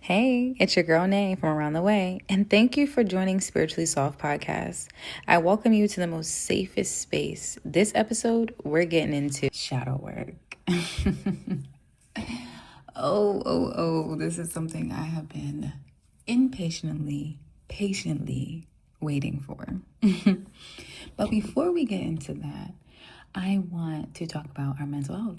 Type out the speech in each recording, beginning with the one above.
Hey, it's your girl Nay from Around the Way, and thank you for joining Spiritually Soft Podcast. I welcome you to the most safest space. This episode, we're getting into shadow work. This is something I have been patiently waiting for. But before we get into that, I want to talk about our mental health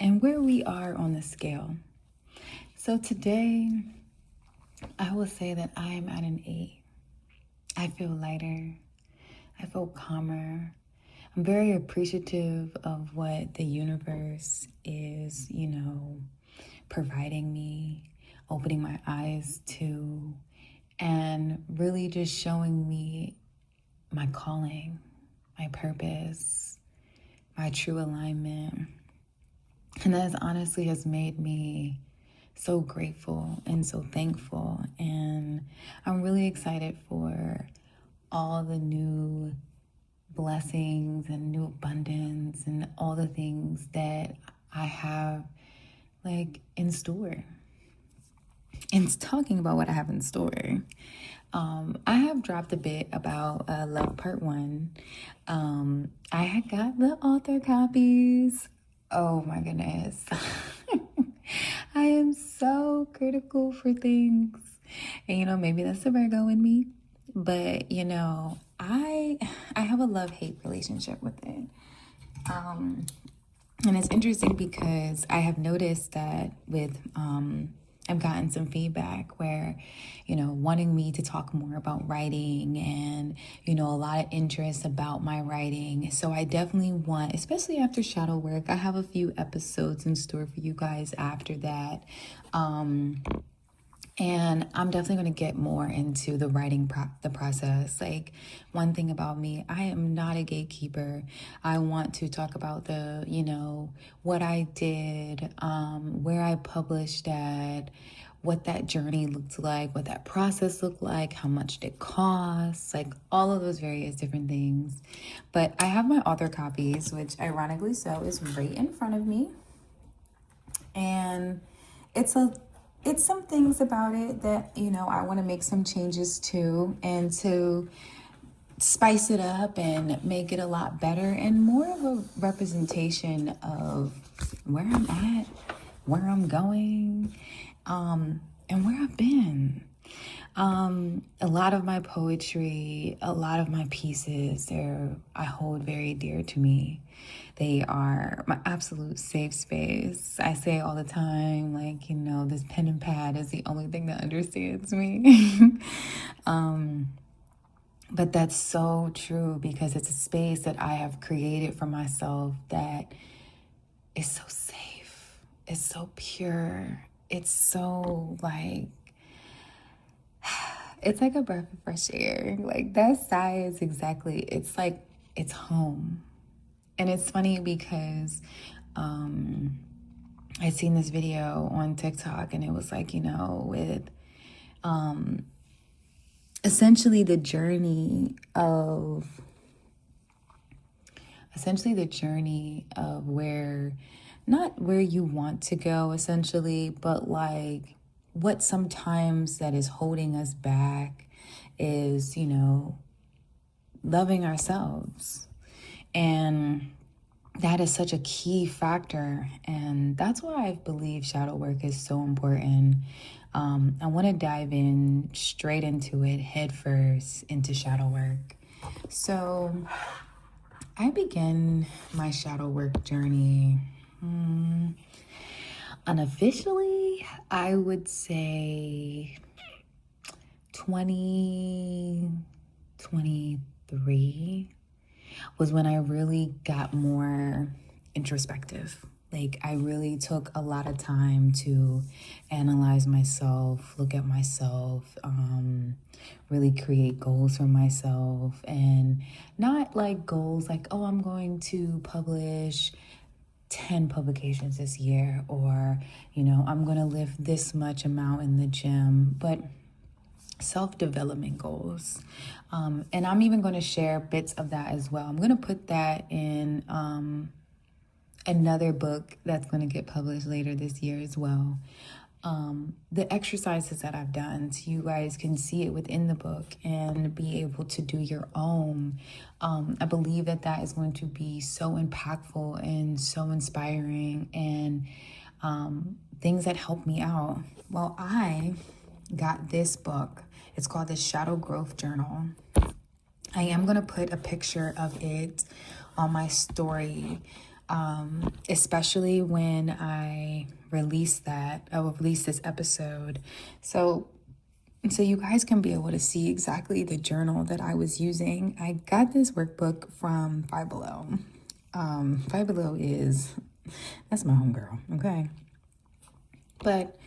and where we are on the scale. So today, I will say that I am at an 8. I feel lighter. I feel calmer. I'm very appreciative of what the universe is, providing me, opening my eyes to, and really just showing me my calling, my purpose, my true alignment. And that honestly has made me so grateful and so thankful, and I'm really excited for all the new blessings and new abundance and all the things that I have in store. And talking about what I have in store, I have dropped a bit about Love Part 1. I had got the author copies. Oh my goodness. I am so critical for things. And maybe that's the Virgo in me. But I have a love-hate relationship with it. And it's interesting because I have noticed that with I've gotten some feedback where, wanting me to talk more about writing and, a lot of interest about my writing. So I definitely want, especially after shadow work, I have a few episodes in store for you guys after that. And I'm definitely going to get more into the writing the process. One thing about me, I am not a gatekeeper. I want to talk about the, what I did, where I published at, what that journey looked like, what that process looked like, how much it cost, all of those various different things. But I have my author copies, which ironically so is right in front of me. And it's some things about it that, I want to make some changes to, and to spice it up and make it a lot better and more of a representation of where I'm at, where I'm going, and where I've been. A lot of my poetry, a lot of my pieces, I hold very dear to me. They are my absolute safe space. I say all the time, this pen and pad is the only thing that understands me. But that's so true because it's a space that I have created for myself that is so safe. It's so pure. It's so it's like a breath of fresh air. That sigh is exactly, it's it's home. And it's funny because I seen this video on TikTok, and it was with essentially the journey of where, not where you want to go essentially, but what sometimes that is holding us back is, loving ourselves. And that is such a key factor. And that's why I believe shadow work is so important. I want to dive in straight into it, head first into shadow work. So I began my shadow work journey unofficially, I would say 2023 was when I really got more introspective. I really took a lot of time to analyze myself, look at myself, really create goals for myself, and not goals oh, I'm going to publish 10 publications this year, or, I'm going to lift this much amount in the gym, but self-development goals. And I'm even going to share bits of that as well. I'm going to put that in another book that's going to get published later this year as well. the exercises that I've done, so you guys can see it within the book and be able to do your own. I believe that that is going to be so impactful and so inspiring, and things that help me out. Well, I got this book. It's called the Shadow Growth Journal. I am going to put a picture of it on my story, especially when I release this episode. So you guys can be able to see exactly the journal that I was using. I got this workbook from Five Below. Five Below that's my homegirl, okay? But,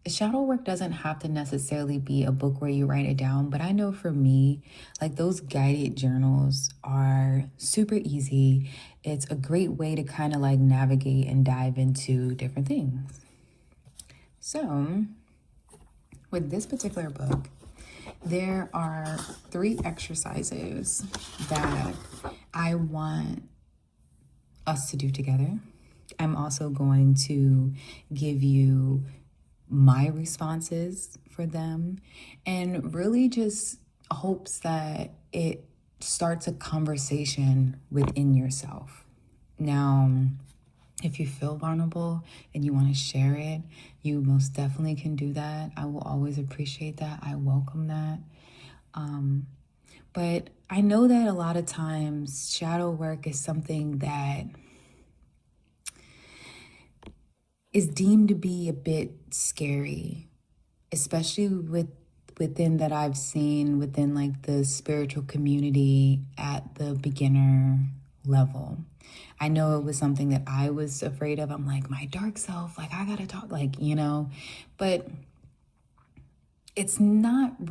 shadow work doesn't have to necessarily be a book where you write it down, but I know for me, like, those guided journals are super easy. It's a great way to kind of like navigate and dive into different things. So with this particular book, there are 3 exercises that I want us to do together. I'm also going to give you my responses for them, and really just hopes that it starts a conversation within yourself. Now, if you feel vulnerable and you want to share it, you most definitely can do that. I will always appreciate that. I welcome that. But I know that a lot of times shadow work is something that is deemed to be a bit scary, especially within that I've seen within like the spiritual community at the beginner level. I know it was something that I was afraid of. I'm like, my dark self, like I gotta talk, like, but it's nothing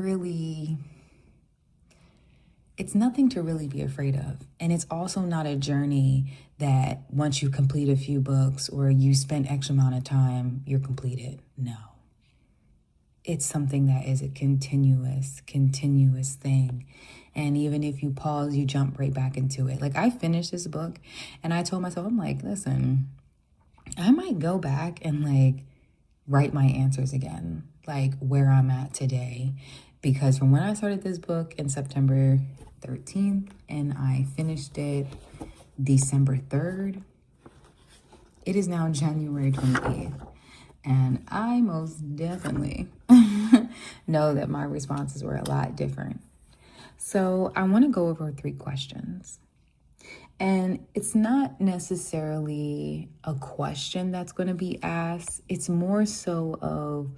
to really be afraid of. And it's also not a journey that once you complete a few books or you spend X amount of time, you're completed. No. It's something that is a continuous thing. And even if you pause, you jump right back into it. Like, I finished this book and I told myself, I'm like, listen, I might go back and like write my answers again, like where I'm at today. Because from when I started this book in September 13th and I finished it December 3rd, it is now January 28th. And I most definitely know that my responses were a lot different. So I want to go over 3 questions. And it's not necessarily a question that's going to be asked. It's more so of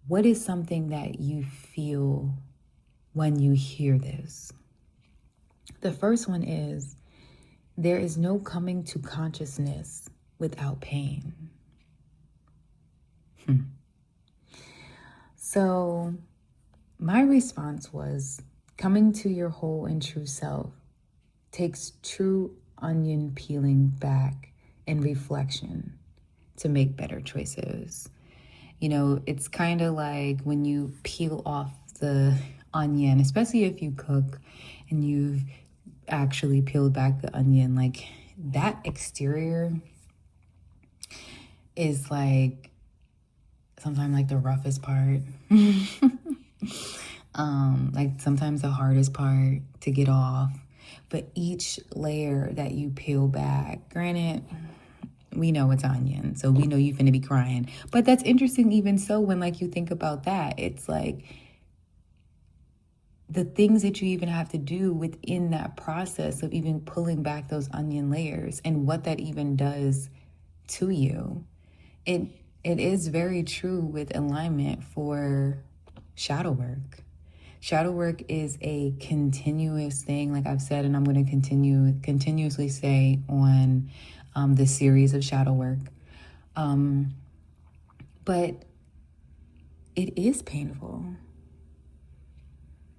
what is something that you feel when you hear this. The first one is, there is no coming to consciousness without pain. So my response was, coming to your whole and true self takes true onion peeling back and reflection to make better choices. It's kind of like when you peel off the onion, especially if you cook and you've actually peeled back the onion, like that exterior is like sometimes like the roughest part. Like sometimes the hardest part to get off. But each layer that you peel back, granted, we know it's onion, so we know you're finna be crying. But that's interesting even so when like you think about that. It's like the things that you even have to do within that process of even pulling back those onion layers and what that even does to you. It is very true with alignment for shadow work. Shadow work is a continuous thing, like I've said, and I'm going to continuously say on the series of shadow work. But it is painful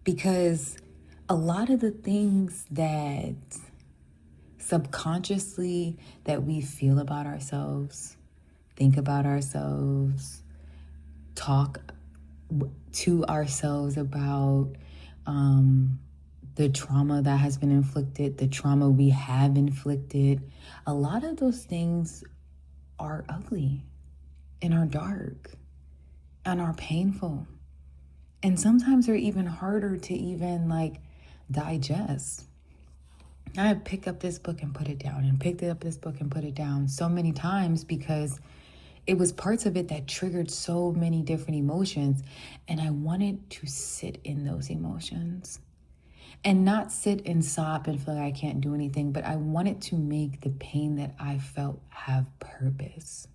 because a lot of the things that subconsciously that we feel about ourselves, think about ourselves, talk to ourselves about the trauma that has been inflicted, the trauma we have inflicted, a lot of those things are ugly. and are dark and are painful. And sometimes they're even harder to even like digest. I picked up this book and put it down and picked up this book and put it down so many times because it was parts of it that triggered so many different emotions. And I wanted to sit in those emotions and not sit and sob and feel like I can't do anything, but I wanted to make the pain that I felt have purpose.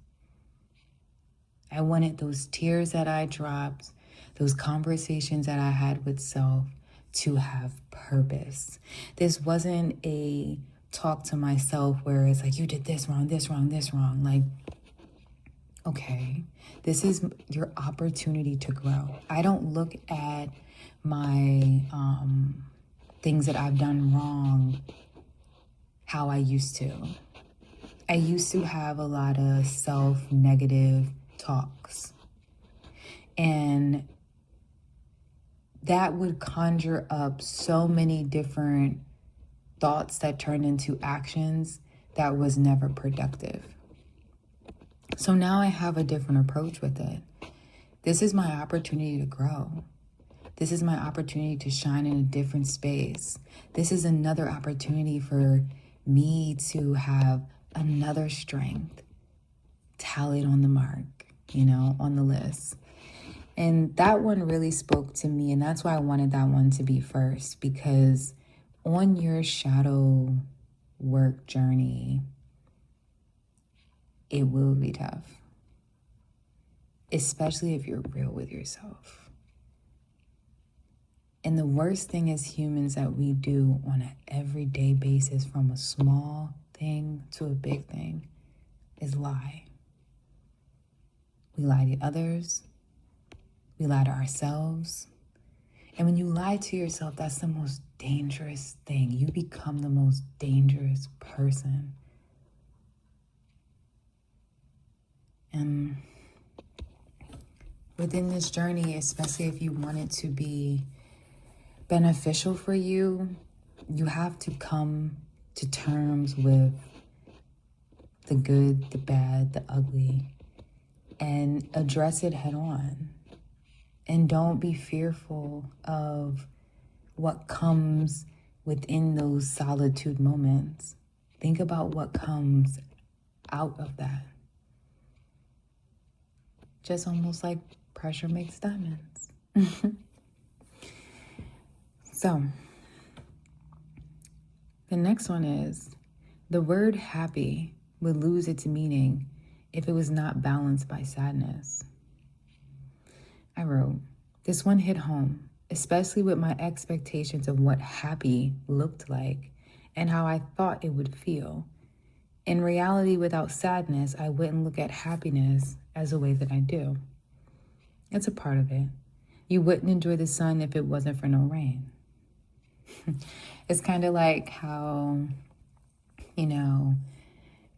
I wanted those tears that I dropped, those conversations that I had with self to have purpose. This wasn't a talk to myself where it's like, you did this wrong, this wrong, this wrong. Like, okay, this is your opportunity to grow. I don't look at my things that I've done wrong how I used to. I used to have a lot of self-negative talks. And that would conjure up so many different thoughts that turned into actions that was never productive. So now I have a different approach with it. This is my opportunity to grow. This is my opportunity to shine in a different space. This is another opportunity for me to have another strength tallied on the mark, on the list. And that one really spoke to me. And that's why I wanted that one to be first, because on your shadow work journey, it will be tough, especially if you're real with yourself. And the worst thing as humans that we do on an everyday basis, from a small thing to a big thing, is lie. We lie to others. We lie to ourselves. And when you lie to yourself, that's the most dangerous thing. You become the most dangerous person. And within this journey, especially if you want it to be beneficial for you, you have to come to terms with the good, the bad, the ugly, and address it head on. And don't be fearful of what comes within those solitude moments. Think about what comes out of that. Just almost like pressure makes diamonds. So, the next one is, the word happy would lose its meaning if it was not balanced by sadness. I wrote, this one hit home, especially with my expectations of what happy looked like and how I thought it would feel. In reality, without sadness, I wouldn't look at happiness as a way that I do. It's a part of it. You wouldn't enjoy the sun if it wasn't for no rain. It's kind of like how,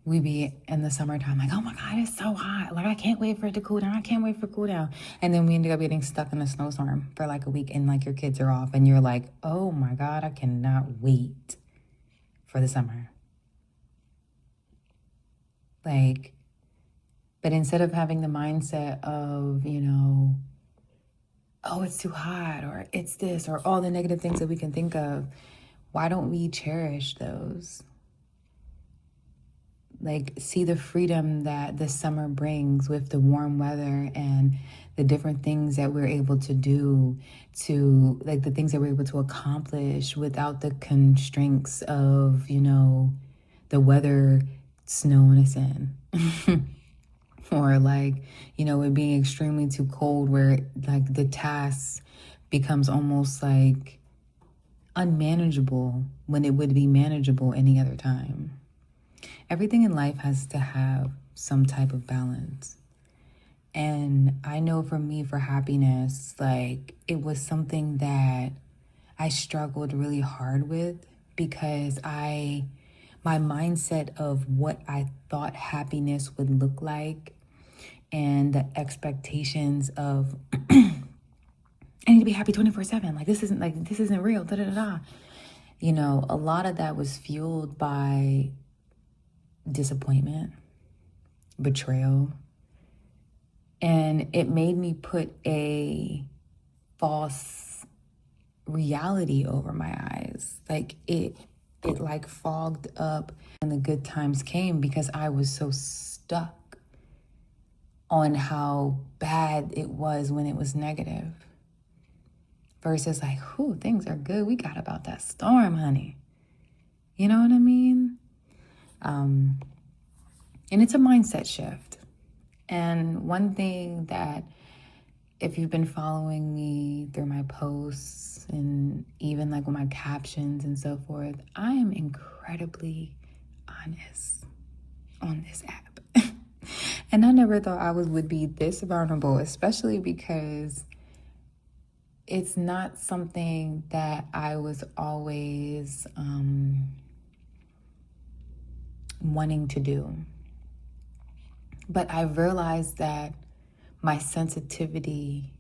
we be in the summertime like, oh my God, it's so hot. Like, I can't wait for it to cool down. I can't wait for it to cool down. And then we ended up getting stuck in a snowstorm for like a week, and like your kids are off and you're like, oh my God, I cannot wait for the summer. Like, but instead of having the mindset of, oh, it's too hot, or it's this, or all the negative things that we can think of, why don't we cherish those? Like, see the freedom that the summer brings with the warm weather and the different things that we're able to do, to like the things that we're able to accomplish without the constraints of, the weather snowing us in. Or like, it being extremely too cold where like the task becomes almost like unmanageable when it would be manageable any other time. Everything in life has to have some type of balance. And I know for me, for happiness, like it was something that I struggled really hard with, because my mindset of what I thought happiness would look like and the expectations of I need to be happy 24/7. Like this isn't real. Da da da da. A lot of that was fueled by disappointment, betrayal, And it made me put a false reality over my eyes. Like it like fogged up when the good times came, because I was so stuck on how bad it was when it was negative. Versus like, whew, things are good. We got about that storm, honey. You know what I mean? And it's a mindset shift. And one thing that, if you've been following me through my posts and even like with my captions and so forth, I am incredibly honest on this app. And I never thought I would be this vulnerable, especially because it's not something that I was always wanting to do. But I realized that my sensitivity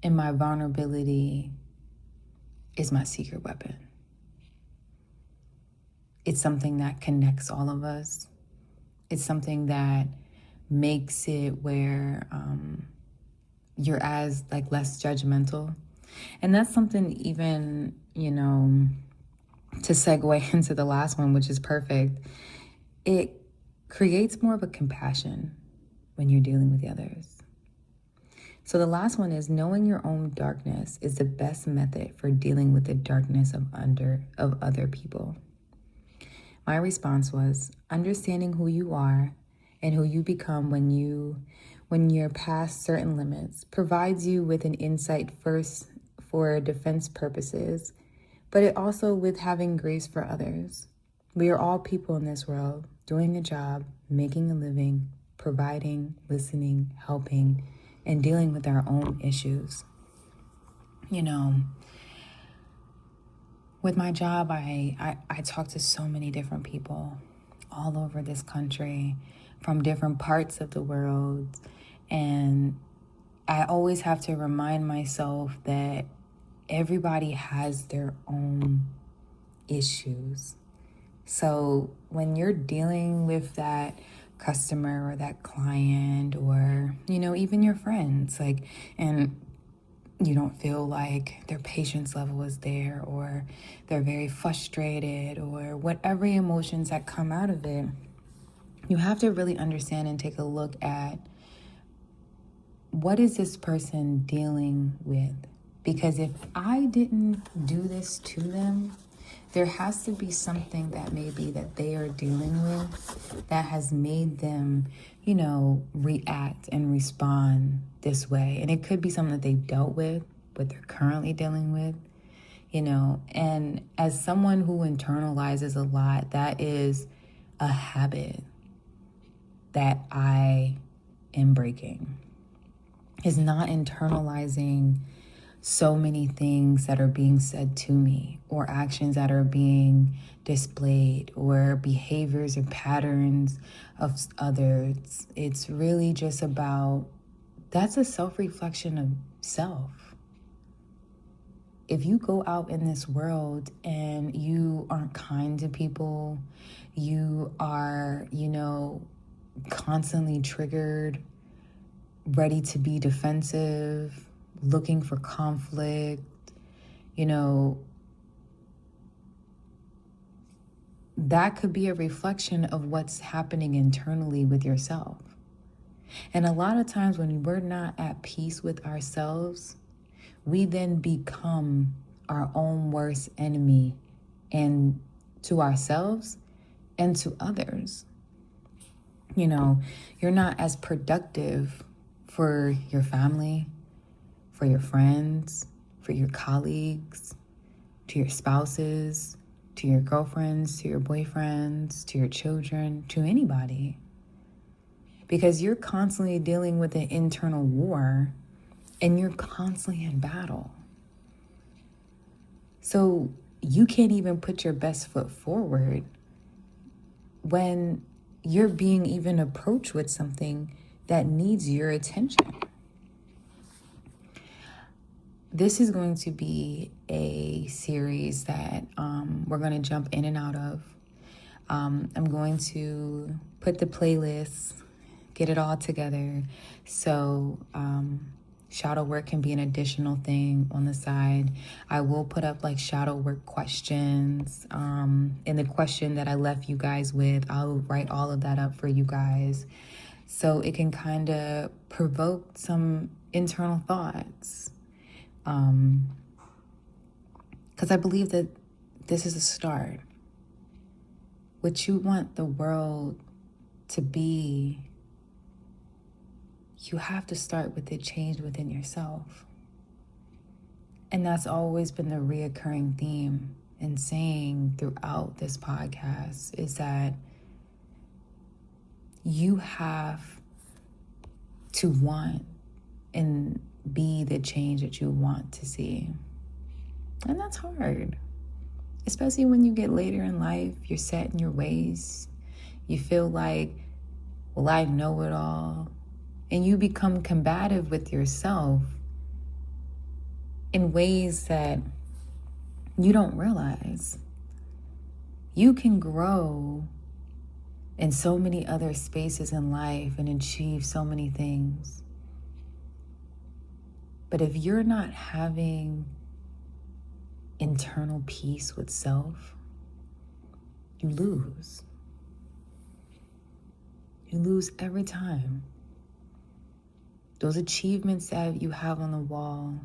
and my vulnerability is my secret weapon. It's something that connects all of us. It's something that makes it where you're as like less judgmental. And that's something even, to segue into the last one, which is perfect. It creates more of a compassion when you're dealing with the others. So the last one is, knowing your own darkness is the best method for dealing with the darkness of other people. My response was, understanding who you are and who you become when you're past certain limits provides you with an insight first for defense purposes, but it also with having grace for others. We are all people in this world, doing a job, making a living, providing, listening, helping, and dealing with our own issues. With my job, I talk to so many different people all over this country from different parts of the world. And I always have to remind myself that everybody has their own issues. So when you're dealing with that customer or that client or, even your friends, and you don't feel like their patience level is there, or they're very frustrated, or whatever emotions that come out of it, you have to really understand and take a look at, what is this person dealing with? Because if I didn't do this to them, there has to be something that maybe that they are dealing with that has made them, react and respond this way. And it could be something that they've dealt with, what they're currently dealing with, And as someone who internalizes a lot, that is a habit that I am breaking, is not internalizing so many things that are being said to me, or actions that are being displayed, or behaviors or patterns of others. It's really just about, that's a self-reflection of self. If you go out in this world and you aren't kind to people, you are, constantly triggered, ready to be defensive, looking for conflict, that could be a reflection of what's happening internally with yourself. And a lot of times when we're not at peace with ourselves, we then become our own worst enemy, and to ourselves and to others. You're not as productive for your family, for your friends, for your colleagues, to your spouses, to your girlfriends, to your boyfriends, to your children, to anybody. Because you're constantly dealing with an internal war, and you're constantly in battle. So you can't even put your best foot forward when you're being even approached with something that needs your attention. This is going to be a series that we're going to jump in and out of. I'm going to put the playlist get it all together. So shadow work can be an additional thing on the side. I will put up like shadow work questions. And the question that I left you guys with, I'll write all of that up for you guys. So it can kind of provoke some internal thoughts. Because I believe that this is a start. What you want the world to be, you have to start with the change within yourself. And that's always been the reoccurring theme and saying throughout this podcast is that you have to want and be the change that you want to see. And that's hard, especially when you get later in life, you're set in your ways. You feel like, well, I know it all. And you become combative with yourself in ways that you don't realize. You can grow in so many other spaces in life and achieve so many things. But if you're not having internal peace with self, you lose. You lose every time. Those achievements that you have on the wall,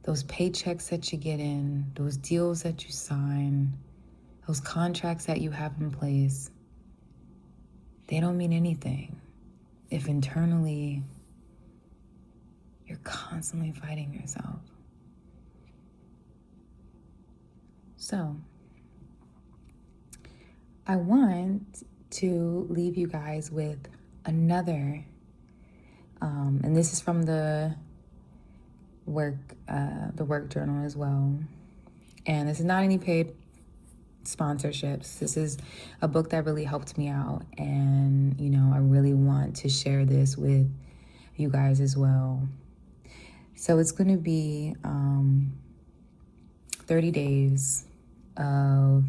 those paychecks that you get in, those deals that you sign, those contracts that you have in place, they don't mean anything if internally you're constantly fighting yourself. So, I want to leave you guys with another, and this is from the work journal as well. And this is not any paid sponsorships. This is a book that really helped me out, and I really want to share this with you guys as well. So it's going to be 30 days of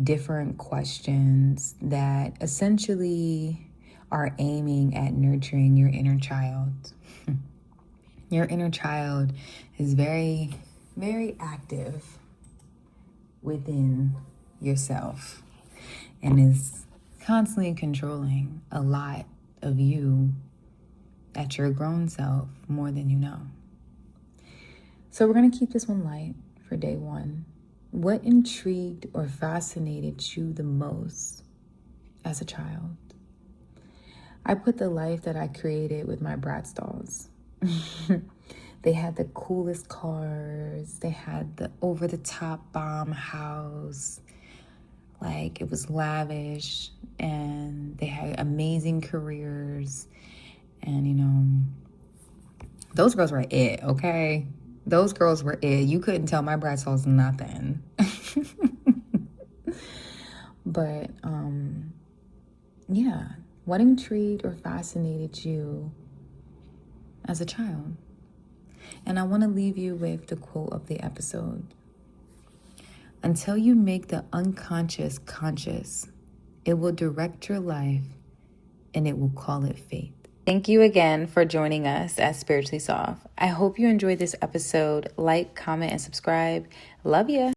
different questions that essentially are aiming at nurturing your inner child. Your inner child is very, very active within yourself and is constantly controlling a lot of you at your grown self more than you know. So we're going to keep this one light for day one. What intrigued or fascinated you the most as a child? I put the life that I created with my Bratz dolls. They had the coolest cars. They had the over-the-top bomb house. Like, it was lavish. And they had amazing careers. And, those girls were it, okay? Those girls were it. You couldn't tell my Bratz dolls nothing. But, yeah. What intrigued or fascinated you as a child? And I want to leave you with the quote of the episode. Until you make the unconscious conscious, it will direct your life and it will call it fate. Thank you again for joining us at Spiritually Soft. I hope you enjoyed this episode. Like, comment, and subscribe. Love ya.